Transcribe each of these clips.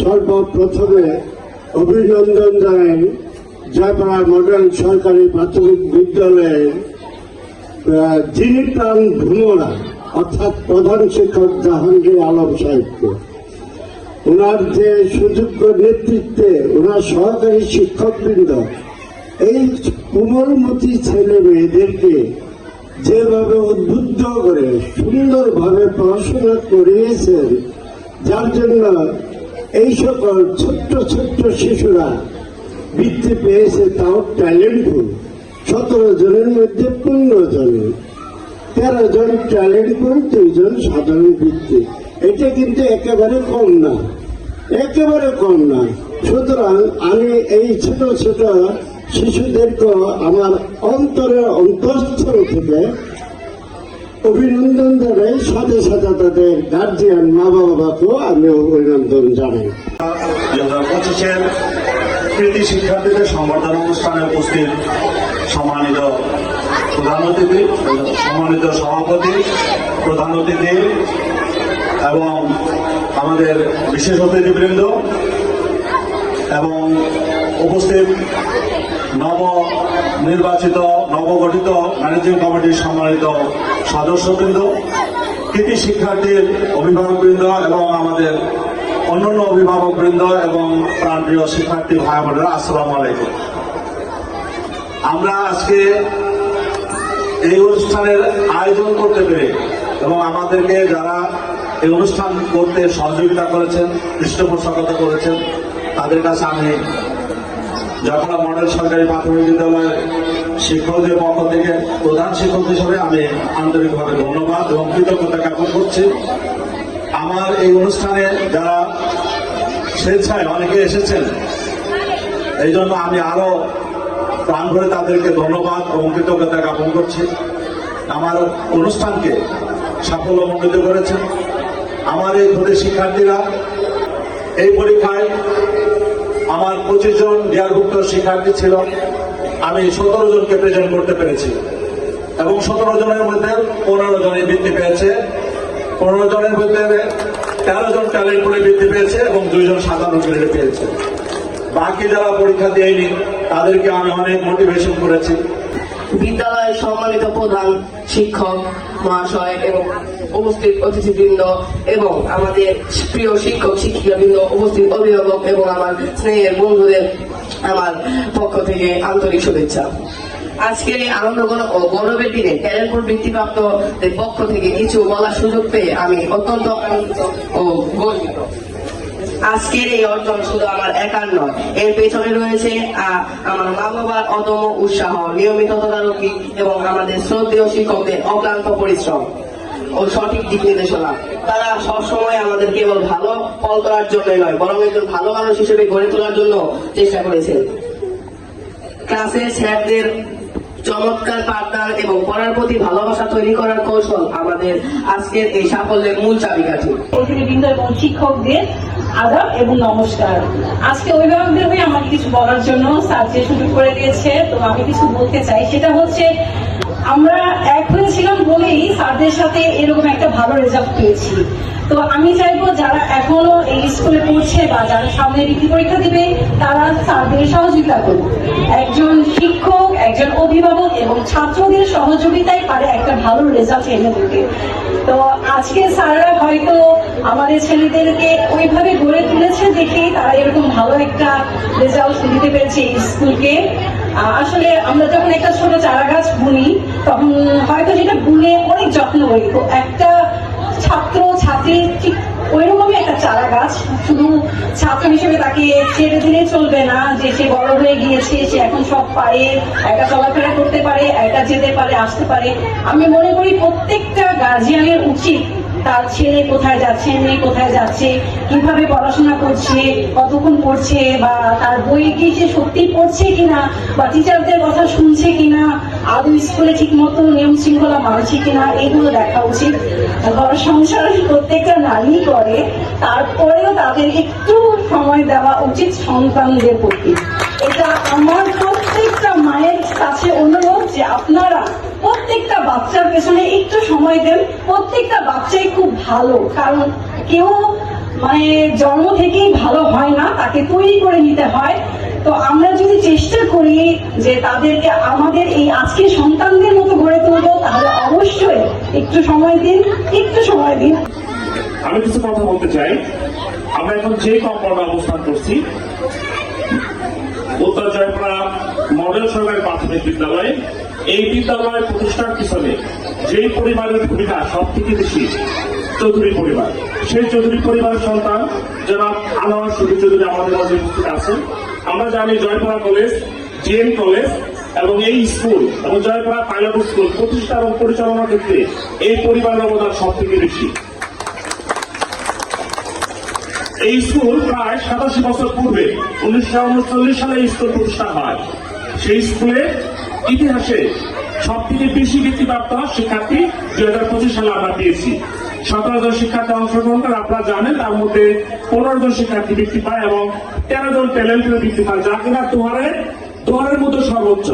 সর্বপ্রথমে অভিনন্দন জানাই জয়পাড়া মডেল সরকারি প্রাথমিক বিদ্যালয়ের যিনি প্রাণ ভূমরা অর্থাৎ প্রধান শিক্ষক জাহাঙ্গীর আলম সাহেবকে। ওনার যে সুযোগ্য নেতৃত্বে ওনার সহকারী শিক্ষকবৃন্দ এই কোমলমতি ছেলে মেয়েদেরকে যেভাবে উদ্বুদ্ধ করে সুন্দরভাবে পড়াশোনা করিয়েছেন, যার জন্য এই সকল ছোট্ট ছোট্ট শিশুরা বৃত্তি পেয়েছে, তাও ট্যালেন্টফুল। 17 জনের মধ্যে 15 জনের 13 জন ট্যালেন্টফুল, 2 জন সাধারণ বৃত্তি। এটা কিন্তু একেবারে কম না, একেবারে কম না। সুতরাং আমি এই ছোট ছোট শিশুদেরকে আমার অন্তরের অন্তঃস্থল থেকে অভিনন্দন জানাই, সাথে সাথে তাদের গার্জিয়ান মা বাবাকেও আমি অভিনন্দন জানাই। 2025-এর কৃতি শিক্ষার্থীদের সংবর্ধনা অনুষ্ঠানে উপস্থিত সম্মানিত প্রধান অতিথি, সম্মানিত সভাপতি, প্রধান অতিথি এবং আমাদের বিশেষ অতিথিবৃন্দ এবং উপস্থিত নবনির্বাচিত নবগঠিত ম্যানেজিং কমিটির সম্মানিত সদস্যবৃন্দ, কৃতি শিক্ষার্থীর অভিভাবকবৃন্দ এবং আমাদের অন্যান্য অভিভাবকবৃন্দ এবং প্রাণপ্রিয় শিক্ষার্থী ভাই বোনেরা, আসসালামু আলাইকুম। আমরা আজকে এই অনুষ্ঠানের আয়োজন করতে পেরে এবং আমাদেরকে যারা এই অনুষ্ঠান করতে সহযোগিতা করেছেন, পৃষ্ঠপোষকতা করেছেন, তাদের কাছে আমি জয়পাড়া মডেল সরকারি প্রাথমিক বিদ্যালয়ের শিক্ষকদের পক্ষ থেকে প্রধান শিক্ষক হিসেবে আমি আন্তরিকভাবে ধন্যবাদ এবং কৃতজ্ঞতা জ্ঞাপন করছি। আমার এই অনুষ্ঠানে যারা স্বেচ্ছায় অনেকে এসেছেন, এই জন্য আমি আরো প্রাণ ভরে তাদেরকে ধন্যবাদ এবং কৃতজ্ঞতা জ্ঞাপন করছি। আমার অনুষ্ঠানকে সাফল্যমণ্ডিত করেছেন। আমার এই ক্ষুদে শিক্ষার্থীরা এই পরীক্ষায় আমার 25 জন ডিআরভুক্ত শিক্ষার্থী ছিল, আমি 17 জনকে প্রেজেন্ট করতে পেরেছি এবং 17 জনের মধ্যে 15 জনই বৃত্তি পেয়েছে, 15 জনের মধ্যে 13 জন ট্যালেন্ট পুলে বৃত্তি পেয়েছে এবং 2 জন সাধারণ গ্রেডে পেয়েছে। বাকি যারা পরীক্ষা দেয়নি তাদেরকে আমি অনেক মোটিভেশন করেছি। বিদ্যালয়ের সম্মানিত প্রধান শিক্ষক মহাশয় এবং উপস্থিত অতিথিবৃন্দ এবং আমাদের প্রিয় শিক্ষক শিক্ষিকাবৃন্দ, উপস্থিত অভিভাবক এবং আমার স্নেহের বন্ধুদের আমার পক্ষ থেকে আন্তরিক শুভেচ্ছা। আজকের এই আনন্দ ও গৌরবের দিনে ট্যালেন্টফুল বৃত্তিপ্রাপ্তদের পক্ষ থেকে কিছু বলার সুযোগ পেয়ে আমি অত্যন্ত আনন্দিত ও গর্বিত। আজকের এই অর্জন শুধু আমার একার নয়, এর পেছনে রয়েছে আমার মা বাবার অদম্য উৎসাহ, নিয়মিত তদারকি এবং আমাদের শ্রদ্ধেয় শিক্ষকদের অক্লান্ত পরিশ্রম ও সঠিক দিক নির্দেশনা। তারা সবসময় আমাদের কেবল ভালো ফল করার জন্যই নয়, বরং একজন ভালো মানুষ হিসেবে গড়ে তোলার জন্য চেষ্টা করেছেন। ক্লাসের স্যারদের চমৎকার পাঠদান এবং পড়ার প্রতি ভালোবাসা তৈরি করার কৌশল আমাদের আজকের এই সাফল্যের মূল চাবিকাঠি। অতিথিবৃন্দ এবং শিক্ষকদের আদাব এবং নমস্কার। আজকে অভিভাবকদের হয়ে আমাকে কিছু বলার জন্য স্যার যে সুযোগ করে দিয়েছে, তো আমি কিছু বলতে চাই। সেটা হচ্ছে, আমরা এক হয়েছিলাম বলেই স্যারদের সাথে এরকম একটা ভালো রেজাল্ট পেয়েছি। তো আমি চাইবো যারা এখনো এই স্কুলে পড়ছে বা যারা সামনে বৃত্তি পরীক্ষা দিবে, তারা স্যারদের সহযোগিতা করুন। একজন শিক্ষক, একজন অভিভাবক এবং ছাত্রদের সহযোগিতায় পারে একটা ভালো রেজাল্ট এনে দিতে। তো আজকে স্যাররা হয়তো আমাদের ছেলেদেরকে ওইভাবে গড়ে তুলেছে দেখেই তারা এরকম ভালো একটা রেজাল্ট দিতে পেরেছে এই স্কুলকে। আসলে আমরা যখন একটা ছোট চারা গাছ বুনি, তখন হয়তো যেটা বুনে অনেক যত্ন করি, তো একটা ছাত্র ছাত্রী ঠিক ওইরকমই একটা চারা গাছ, শুধু ছাত্র হিসেবে তাকে ছেড়ে দিলে চলবে না যে সে বড় হয়ে গিয়েছে, সে এখন সব পারে, একা চলাফেরা করতে পারে, একা যেতে পারে, আসতে পারে। আমি মনে করি প্রত্যেকটা গার্জিয়ানের উচিত তার ছেলে কোথায় যাচ্ছে, মেয়ে কোথায় যাচ্ছে, কিভাবে পড়াশোনা করছে, কতক্ষণ পড়ছে, বা তার বই কি সে সত্যি পড়ছে কিনা, বা টিচারদের কথা শুনছে কিনা, আদৌ স্কুলে ঠিক মতো নিয়ম শৃঙ্খলা মানছে কিনা, এগুলো দেখা উচিত। ঘর সংসার প্রত্যেকটা নারী করে, তারপরেও তাদের একটু সময় দেওয়া উচিত সন্তানদের প্রতি। এটা আমার প্রত্যেকটা মায়ের কাছে অনুরোধ যে আপনারা প্রত্যেকটা বাচ্চার পেছনে একটু সময় দেন। প্রত্যেকটা বাচ্চাই খুব ভালো, কারণ কেউ মানে জন্ম থেকেই ভালো হয় না, তাকে তৈরি করে নিতে হয়। তো আমরা যদি চেষ্টা করি যে তাদেরকে আমাদের এই আজকের সন্তানদের মতো গড়ে তুলবো, তাহলে অবশ্যই একটু সময় দিন, একটু সময় দিন। আমি কিছু কথা বলতে চাই। আমরা এখন যে কম্পাউন্ডে অবস্থান করছি, উত্তর জয়পুরা মডেল সরকারি প্রাথমিক বিদ্যালয়, এই বিদ্যালয় প্রতিষ্ঠার পিছনে যেই পরিবারের ভূমিকা সব থেকে বেশি, চৌধুরী পরিবার। সেই চৌধুরী পরিবারের সন্তান জনাব আনোয়ার শরীফ চৌধুরী আমাদের মাঝে উপস্থিত আছেন। আমরা জানি জয়পুরা কলেজ, জিএম কলেজ এবং এই স্কুল এবং জয়পুরা পাইলট স্কুল প্রতিষ্ঠা এবং পরিচালনার ক্ষেত্রে এই পরিবারের অবদান সব থেকে বেশি। এই স্কুল প্রায় 87 বছর পূর্বে 1939 সালে এই স্কুল প্রতিষ্ঠা হয়। সেই স্কুলের ইতিহাসে সব থেকে বেশি বৃত্তিপ্রাপ্ত শিক্ষার্থী 2025 সালে আমরা পেয়েছি। 17 জন শিক্ষার্থী অংশগ্রহণ করে, আপনারা জানেন তার মধ্যে 15 জন শিক্ষার্থী বৃত্তি পায় এবং 13 জন ট্যালেন্টের বৃত্তি পায়, যা কিনা দোহারের মতো সর্বোচ্চ।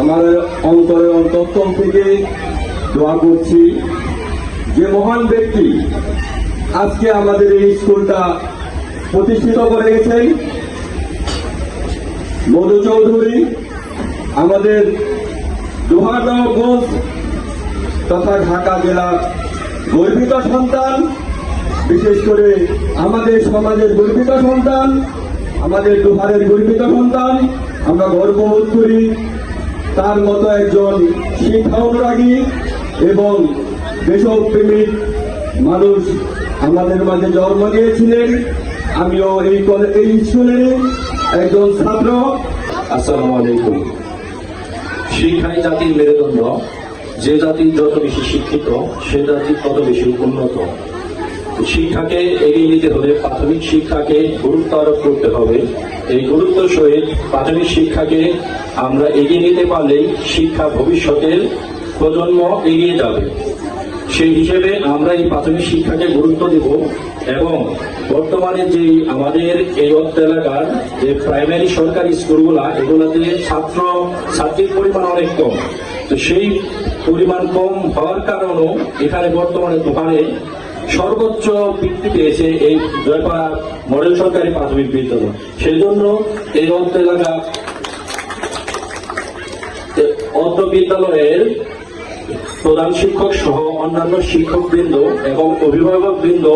আমার অন্তরে অন্তঃস্থল থেকে দোয়া করছি যে মহান ব্যক্তি আজকে আমাদের এই স্কুলটা প্রতিষ্ঠিত করে গেছেন, মধু চৌধুরী, আমাদের দোহারগঞ্জ তথা ঢাকা জেলার গর্বিত সন্তান, বিশেষ করে আমাদের সমাজের গর্বিত সন্তান, আমাদের দোহারের গর্বিত সন্তান। আমরা গর্ববোধ করি তার মতো একজন শিক্ষা অনুরাগী এবং দেশপ্রেমিক মানুষ আমাদের মাঝে জন্ম নিয়েছিলেন। আমিও এই স্কুলের একজন ছাত্র। আসসালামু আলাইকুম। শিক্ষাই জাতির মেরুদণ্ড। যে জাতি যত বেশি শিক্ষিত, সে জাতি তত বেশি উন্নত। শিক্ষাকে এগিয়ে নিতে হলে প্রাথমিক শিক্ষাকে গুরুত্ব আরোপ করতে হবে। এই গুরুত্ব সহিত প্রাথমিক শিক্ষাকে আমরা এগিয়ে নিতে পারলেই শিক্ষা ভবিষ্যতের প্রজন্ম এগিয়ে যাবে। সেই হিসেবে আমরা এই প্রাথমিক শিক্ষাকে গুরুত্ব দেব এবং বর্তমানে যে আমাদের এই অত্র এলাকার যে প্রাইমারি সরকারি স্কুলগুলা, এগুলোতে ছাত্রীর পরিমাণ অনেক কম। তো সেই পরিমাণ কম হওয়ার কারণেও এখানে বর্তমানে দোকানে সর্বোচ্চ বৃত্তি পেয়েছে এই জয়পাড়া মডেল সরকারি প্রাথমিক বিদ্যালয়। সেই জন্য এই অত্র এলাকা অত্র বিদ্যালয়ের প্রধান শিক্ষক সহ অন্যান্য শিক্ষকবৃন্দ এবং অভিভাবকবৃন্দ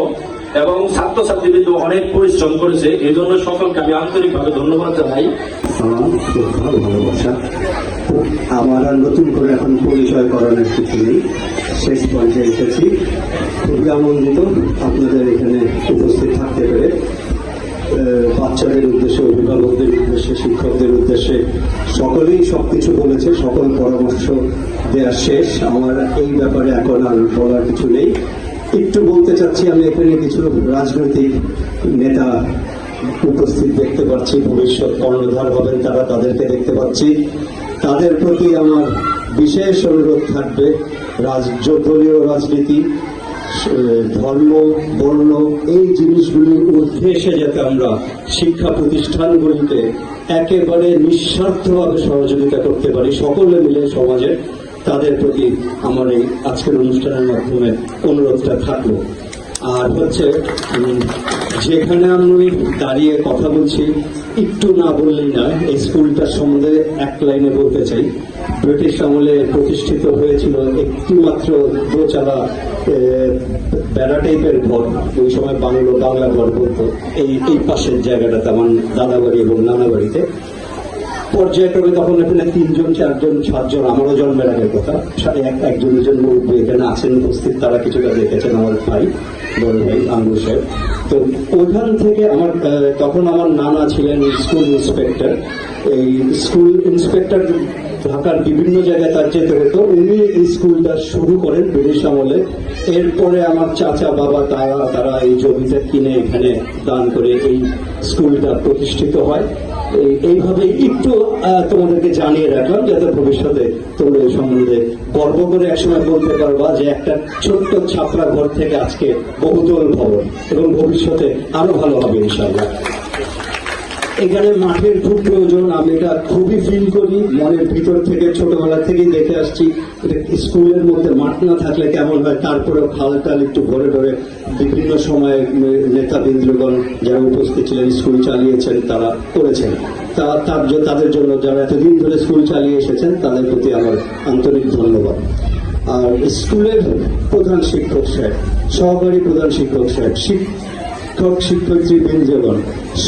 এবং ছাত্রছাত্রীবৃন্দ অনেক পরিশ্রম করেছে। এই জন্য সকলকে আমি আন্তরিকভাবে ধন্যবাদ জানাই। সালাম, শ্রদ্ধা, ভালোবাসা। আমার আর নতুন করে এখন পরিচয় করানোর কিছু নেই, শেষ পর্যায়ে এসেছি। খুবই আনন্দিত আপনাদের এখানে উপস্থিত থাকতে পেরে। বাচ্চাদের উদ্দেশ্যে, অভিভাবকদের উদ্দেশ্যে, শিক্ষকদের উদ্দেশ্যে সকলেই সবকিছু বলেছে, সকল পরামর্শ দেওয়া শেষ। আমার এই ব্যাপারে এখন আর বলার কিছু নেই। একটু বলতে চাচ্ছি, আমি এখানে কিছু রাজনৈতিক নেতা উপস্থিত দেখতে পাচ্ছি, ভবিষ্যৎ কর্ণধার হবেন তারা, তাদেরকে দেখতে পাচ্ছি। তাদের প্রতি আমার বিশেষ অনুরোধ থাকবে, দলীয় রাজনীতি, ধর্ম, বর্ণ, এই জিনিসগুলির ঊর্ধ্বে এসে যাতে আমরা শিক্ষা প্রতিষ্ঠানগুলিতে একেবারে নিঃস্বার্থভাবে সহযোগিতা করতে পারি সকলে মিলে সমাজে, তাদের প্রতি আমার এই আজকের অনুষ্ঠানের মাধ্যমে অনুরোধটা থাকলো। আর হচ্ছে, যেখানে আমি দাঁড়িয়ে কথা বলছি, একটু না বললেই না, এই স্কুলটার সম্বন্ধে এক লাইনে বলতে চাই। ব্রিটিশ আমলে প্রতিষ্ঠিত হয়েছিল একটি মাত্র দোচালা বেড়া টাইপের ঘর, ওই সময় বাংলা ঘর বলতো। এই পাশের জায়গাটাতে আমার দাদা বাড়ি এবং নানা বাড়িতে পর্যায়ক্রমে তখন এখানে 3 জন 4 জন 7 জন, আমারও জন্মের আগের কথা, একজন মুরব্বী এখানে আছেন উপস্থিত, তারা কিছুটা দেখেছেন, আমার ভাই, বড় ভাই আঙ্গুর সাহেব। তো ওখান থেকে তখন আমার নানা ছিলেন স্কুল ইন্সপেক্টর। এই স্কুল ইন্সপেক্টর ঢাকার বিভিন্ন জায়গায় তার যেতে হতো। উনি এই স্কুলটা শুরু করেন ব্রিটিশ আমলে। এরপরে আমার চাচা বাবা তারা এই জমিটা কিনে এখানে দান করে এই স্কুলটা প্রতিষ্ঠিত হয়। এইভাবে একটু তোমাদেরকে জানিয়ে রাখলাম, যাতে ভবিষ্যতে তোমরা এই সম্বন্ধে গর্ব করে একসময় বলতে পারবা যে একটা ছোট্ট ছাত্রা ঘর থেকে আজকে বহুতল ভবন, এবং ভবিষ্যতে আরো ভালো হবে ইনশাআল্লাহ। এখানে মাঠের খুব প্রয়োজন, আমি এটা খুবই ফিল করি মনের ভিতর থেকে, ছোটবেলা থেকেই দেখে আসছি। স্কুলের মধ্যে মাঠ না থাকলে কেমন হয়, তারপরে খালটাল একটু ভরে ধরে বিভিন্ন সময়ে নেতাবৃন্দগণ যারা উপস্থিত ছিলেন, স্কুল চালিয়েছেন, তারা করেছেন। তাদের জন্য যারা এতদিন ধরে স্কুল চালিয়ে এসেছেন তাদের প্রতি আমার আন্তরিক ধন্যবাদ। আর স্কুলের প্রধান শিক্ষক সাহেব, সহকারী প্রধান শিক্ষক সাহেব, শিক্ষয়িত্রী বৃন্দগণ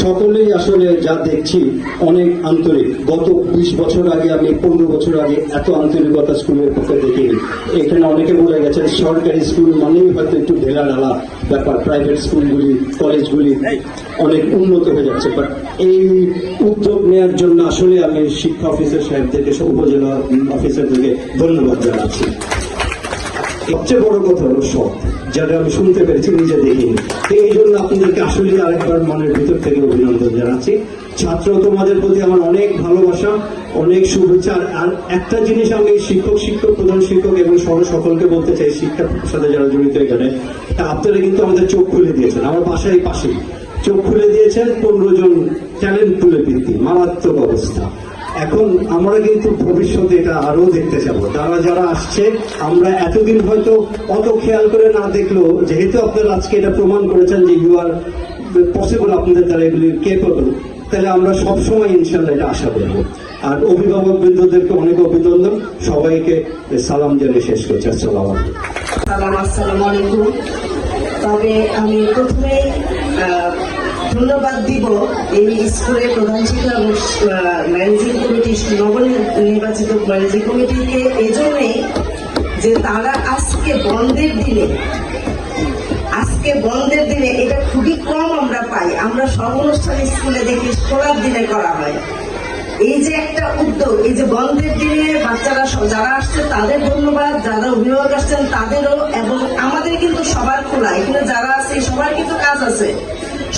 সকলেই আসলে যা দেখছি অনেক আন্তরিক। গত 20 বছর আগে, আমি 15 বছর আগে এত আন্তরিকতা স্কুলের পক্ষে দেখিনি। এখানে অনেকে বলে গেছেন সরকারি স্কুল মানেই হয়তো একটু ঢেলা ঢালা ব্যাপার, প্রাইভেট স্কুলগুলি কলেজগুলি অনেক উন্নত হয়ে যাচ্ছে। বাট এই উদ্যোগ নেওয়ার জন্য আসলে আমি শিক্ষা অফিসার সাহেবদেরকে, উপজেলা অফিসারদেরকে ধন্যবাদ জানাচ্ছি। সবচেয়ে বড় কথা হলো সব, যারা আমি শুনতে পেরেছি, নিজে দেখিনি। এই জন্য আপনাদেরকে আসলে আরেকবার মনের ভিতর থেকে অভিনন্দন জানাচ্ছি। ছাত্র তোমাদের প্রতি আমার অনেক ভালোবাসা, অনেক শুভেচ্ছা। আর একটা জিনিস আমি শিক্ষক, প্রধান শিক্ষক এবং সকলকে বলতে চাই, শিক্ষার সাথে যারা জড়িত এখানে, আপনারা কিন্তু আমাদের চোখ খুলে দিয়েছেন। আমার বাসায় পাশেই চোখ খুলে দিয়েছেন 15 জন ট্যালেন্ট তুলে বৃত্তি, মারাত্মক অবস্থা। এখন আমরা কিন্তু ভবিষ্যতে এটা আরো দেখতে চাবো। যারা আসছে, আমরা এতদিন হয়তো অত খেয়াল করে না দেখলেও, যেহেতু আপনারা আজকে এটা প্রমাণ করেছেন যে ইউ আর পসিবল, আপনাদের দ্বারা এগুলি কেপেবল, তাহলে আমরা সবসময় ইনশাল্লাহ এটা আশা করবো। আর অভিভাবক বৃন্দদেরকে অনেক অভিনন্দন, সবাইকে সালাম জানিয়ে শেষ করছি। আসসালামু আলাইকুম। তবে আমি প্রথমেই ধন্যবাদ দিব এই স্কুলের প্রধান শিক্ষক এবং ম্যানেজিং কমিটি, নবনির্বাচিত ম্যানেজিং কমিটিকে এজন্যই যে তারা আজকে বন্ধের দিনে এটা খুবই কম আমরা পাই। আমরা সব অনুষ্ঠান স্কুলে দেখি খোলার দিনে করা হয়। এই যে একটা উদ্যোগ, এই যে বন্ধের দিনে বাচ্চারা যারা আসছে তাদের ধন্যবাদ, যারা অভিভাবক আসছেন তাদেরও, এবং আমাদের কিন্তু সবার খোলা। এখানে যারা আছে সবার কিন্তু কাজ আছে,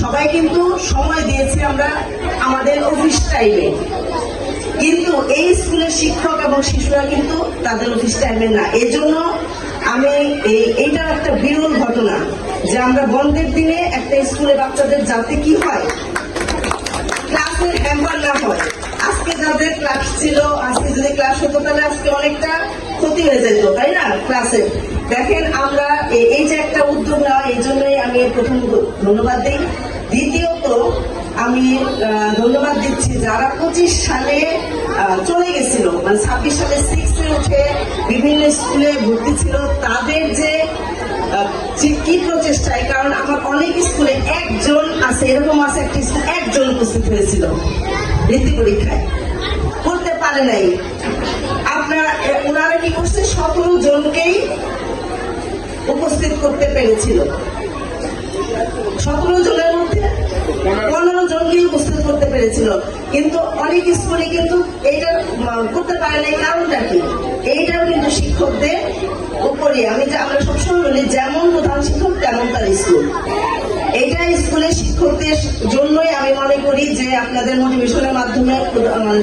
সবাই কিন্তু সময় দিয়েছি আমরা আমাদের অফিস টাইমে। কিন্তু এই স্কুলের শিক্ষক এবং শিশুরা কিন্তু তাদের অফিস টাইমে না। এই জন্য আমি এইটা একটা বিরল ঘটনা যে আমরা বন্ধের দিনে একটা স্কুলে বাচ্চাদের যাতে কি হয়, ক্লাসের হ্যাম্পার না হয়। আজকে যাদের ক্লাস ছিল, আজকে যদি ক্লাস হতো তাহলে আজকে অনেকটা ক্ষতি হয়ে যেত, তাই না? ক্লাসে দেখেন আমরা এই যে একটা উদ্যোগ নেওয়া, এই জন্যই আমি প্রথম ধন্যবাদ দিই। দ্বিতীয়ত আমি ধন্যবাদ দিচ্ছি যারা 25 সালে চলে গেছিল, মানে 26 সালে 6-এ উঠে বিভিন্ন স্কুলে ভর্তি ছিল, তাদের যে কি প্রচেষ্টায়। কারণ আমার অনেক স্কুলে একজন আছে, এরকম আছে একটা স্কুল একজন উপস্থিত হয়েছিল বৃত্তি পরীক্ষায়, করতে পারে নাই। ওনারা কি করছে, 17 জনকেই উপস্থিত করতে পেরেছিল। 17 জনের মধ্যে 15 জনকে উপস্থিত করতে পেরেছিল, কিন্তু অনেক স্কুলে কিন্তু এইটা করতে পারে নাই। কারণটা কি? এইটাও কিন্তু শিক্ষকদের উপরে। আমরা সবসময় বলি যেমন প্রধান শিক্ষক তেমন তার স্কুল। এইটা স্কুলের শিক্ষকদের জন্যই আমি মনে করি যে আপনাদের মোটিভেশনের মাধ্যমে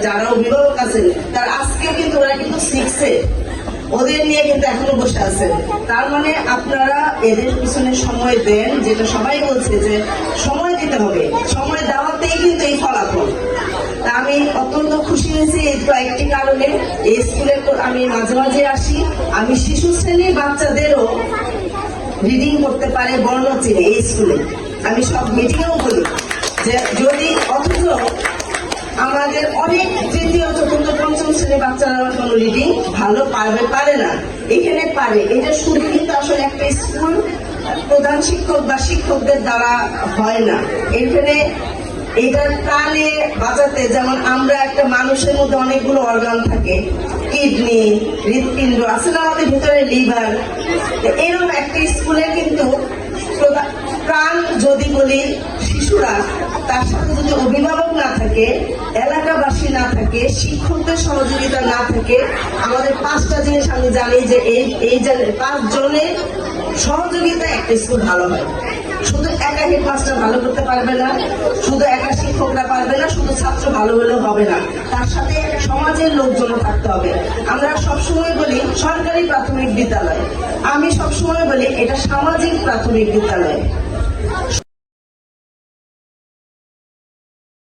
যারা অভিভাবক আছেন তার আজকে কিন্তু ওরা কিন্তু 6-এ, ওদের নিয়ে কিন্তু এখনো বসে আছেন। তার মানে আপনারা এদের পিছনে সময় দেন, যেটা সবাই বলছে যে সময় দিতে হবে, সময় দেওয়াতেই কিন্তু এই ফলাফল। তা আমি অত্যন্ত খুশি হয়েছি এই কয়েকটি কারণে। এই স্কুলে আমি মাঝে মাঝে আসি, আমি শিশু শ্রেণীর বাচ্চাদেরও রিডিং করতে পারে, বর্ণ চিনে এই স্কুলে। আমি সব মিটিংয়েও বলি যে যদি, অথচ আমাদের অনেক তৃতীয়, চতুর্থ, পঞ্চম শ্রেণীর বাচ্চারা কোনো রিডিং ভালো পারে না, এখানে পারে। এটা শুধু কিন্তু আসলে একটা স্কুল প্রধান শিক্ষক বা শিক্ষকদের দ্বারা হয় না। এখানে এটা প্রাণে বাঁচাতে, যেমন আমরা একটা মানুষের মধ্যে অনেকগুলো অর্গান থাকে, কিডনি, হৃৎপিণ্ড আছে না আমাদের ভিতরে, লিভার। এরকম একটা স্কুলে কিন্তু প্রাণ যদি বলি শিশুরা, তার সাথে যদি অভিভাবক না থাকে, এলাকাবাসী না থাকে, শিক্ষকদের সহযোগিতা না থাকে, আমাদের 5টা জিনিস আমি জানি যে এই 5 জনের সহযোগিতা একটা স্কুল ভালো হয়। শুধু একা হেডমাস্টার ভালো করতে পারবে না, শুধু একা শিক্ষকরা পারবে না, শুধু ছাত্র ভালো হলেও হবে না, তার সাথে সমাজের লোকজনও থাকতে হবে। আমরা সবসময় বলি সরকারি প্রাথমিক বিদ্যালয়, আমি সবসময় বলি এটা সামাজিক প্রাথমিক বিদ্যালয়।